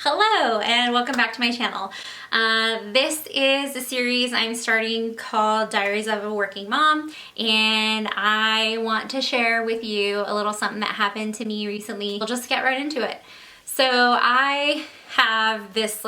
Hello and welcome back to my channel. This is a series I'm starting called Diaries of a Working Mom, and I want to share with you a little something that happened to me recently. We'll just get right into it. So I have this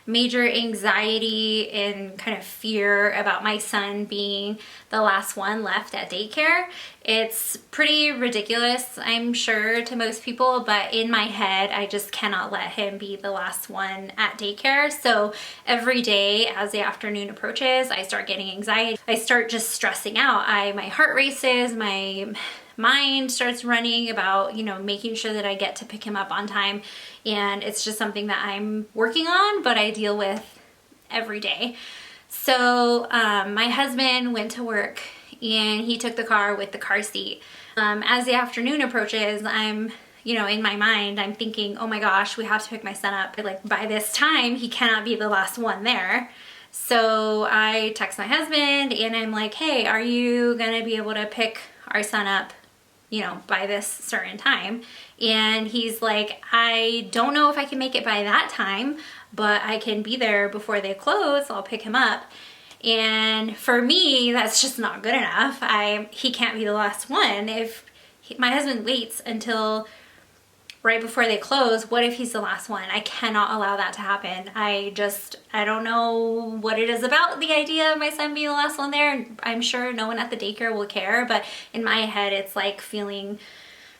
major anxiety and kind of fear about my son being the last one left at daycare. It's pretty ridiculous, I'm sure, to most people, but in my head, I just cannot let him be the last one at daycare. So every day as the afternoon approaches, I start getting anxiety. I start just stressing out. My heart races, my mind starts running about, making sure that I get to pick him up on time. And it's just something that I'm working on, but I deal with every day. So my husband went to work and he took the car with the car seat. As the afternoon approaches, I'm, in my mind, I'm thinking, oh my gosh, we have to pick my son up. By this time, he cannot be the last one there. So I text my husband and I'm like, hey, are you gonna be able to pick our son up by this certain time? And he's like, I don't know if I can make it by that time, but I can be there before they close. I'll pick him up. And for me, that's just not good enough. He can't be the last one. If my husband waits until right before they close, what if he's the last one? I cannot allow that to happen. I don't know what it is about the idea of my son being the last one there. I'm sure no one at the daycare will care, but in my head, it's like feeling,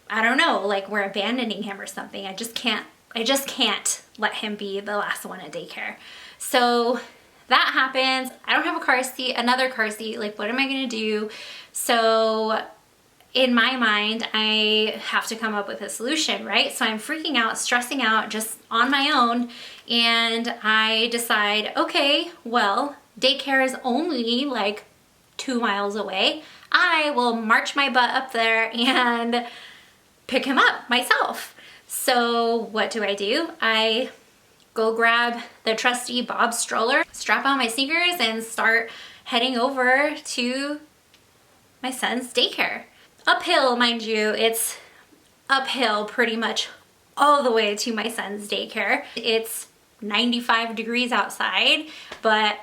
I don't know, like we're abandoning him or something. I just can't let him be the last one at daycare. So that happens. I don't have a car seat, another car seat. What am I gonna do? So in my mind, I have to come up with a solution, right? So I'm freaking out, stressing out just on my own. And I decide, okay, well, daycare is only 2 miles away. I will march my butt up there and pick him up myself. So what do? I go grab the trusty Bob stroller, strap on my sneakers, and start heading over to my son's daycare. Uphill, mind you. It's uphill pretty much all the way to my son's daycare. It's 95 degrees outside, but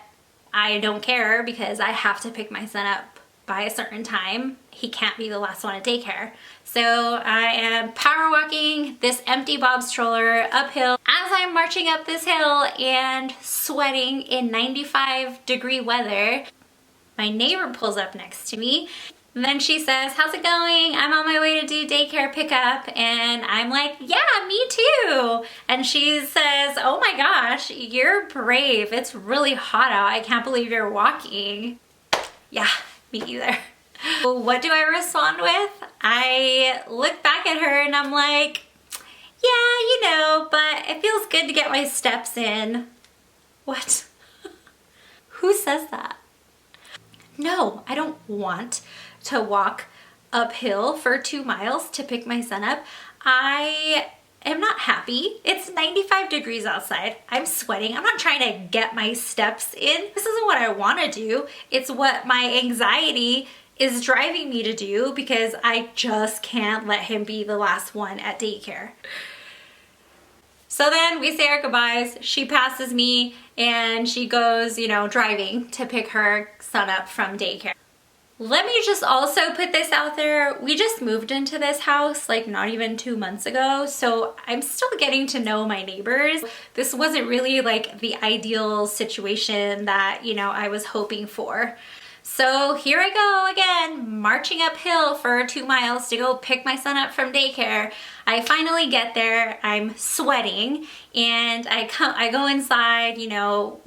I don't care because I have to pick my son up by a certain time. He can't be the last one at daycare. So I am power walking this empty Bob stroller uphill as I'm marching up this hill and sweating in 95 degree weather. My neighbor pulls up next to me. And then she says, how's it going? I'm on my way to do daycare pickup. And I'm like, yeah, me too. And she says, oh my gosh, you're brave. It's really hot out. I can't believe you're walking. Yeah, me either. What do I respond with? I look back at her and I'm like, yeah, but it feels good to get my steps in. What? Who says that? No, I don't want to walk uphill for 2 miles to pick my son up. I am not happy. It's 95 degrees outside. I'm sweating. I'm not trying to get my steps in. This isn't what I want to do. It's what my anxiety is driving me to do because I just can't let him be the last one at daycare. So then we say our goodbyes. She passes me and she goes, driving to pick her son up from daycare. Let me just also put this out there. We just moved into this house not even 2 months ago. So I'm still getting to know my neighbors. This wasn't really the ideal situation that, I was hoping for. So here I go again, marching uphill for 2 miles to go pick my son up from daycare. I finally get there, I'm sweating, and I go inside,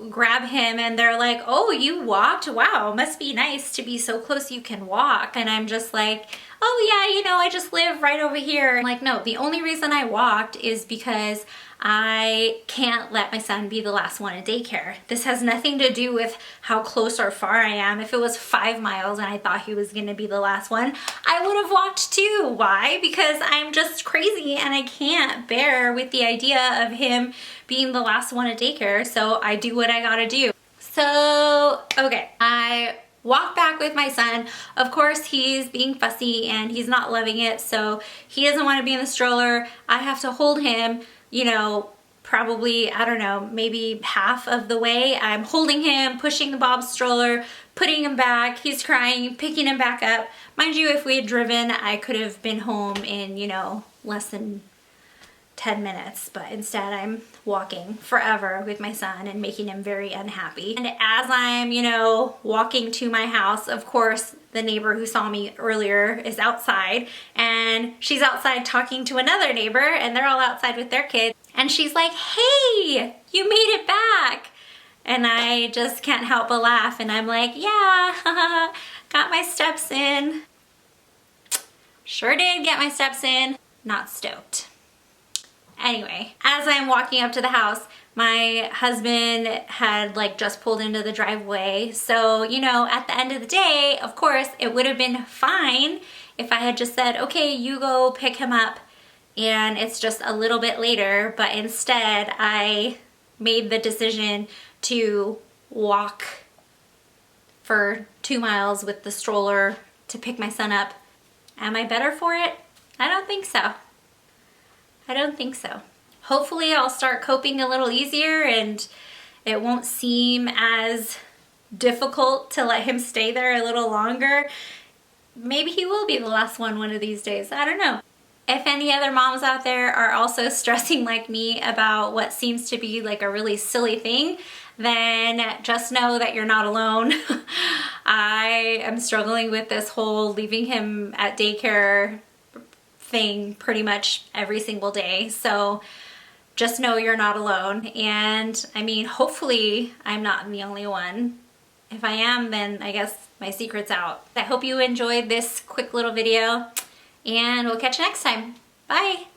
grab him, and they're like, oh, you walked? Wow, must be nice to be so close you can walk. And I'm just like, oh yeah, I just live right over here. I'm like, no, the only reason I walked is because I can't let my son be the last one at daycare. This has nothing to do with how close or far I am. If it was 5 miles and I thought he was gonna be the last one, I would have walked too. Why? Because I'm just crazy and I can't bear with the idea of him being the last one at daycare, so I do what I gotta do. So, okay, I walk back with my son. Of course, he's being fussy and he's not loving it, so he doesn't want to be in the stroller. I have to hold him, probably, I don't know, maybe half of the way. I'm holding him, pushing the Bob stroller, putting him back, he's crying, picking him back up. Mind you, if we had driven, I could have been home in, you know, less than 10 minutes, but instead I'm walking forever with my son and making him very unhappy. And as I'm, you know, walking to my house, of course, the neighbor who saw me earlier is outside, and she's outside talking to another neighbor, and they're all outside with their kids. And she's like, "Hey, you made it back." And I just can't help but laugh, and I'm like, "Yeah, got my steps in." Sure did get my steps in. Not stoked. Anyway, as I'm walking up to the house, my husband had like just pulled into the driveway. So, you know, at the end of the day, of course, it would have been fine if I had just said, "Okay, you go pick him up and it's just a little bit later." But instead, I made the decision to walk for 2 miles with the stroller to pick my son up. Am I better for it? I don't think so. I don't think so. Hopefully I'll start coping a little easier and it won't seem as difficult to let him stay there a little longer. Maybe he will be the last one of these days. I don't know. If any other moms out there are also stressing like me about what seems to be like a really silly thing, then just know that you're not alone. I am struggling with this whole leaving him at daycare thing pretty much every single day. So just know you're not alone. And I mean, hopefully I'm not the only one. If I am, then I guess my secret's out. I hope you enjoyed this quick little video, and we'll catch you next time. Bye.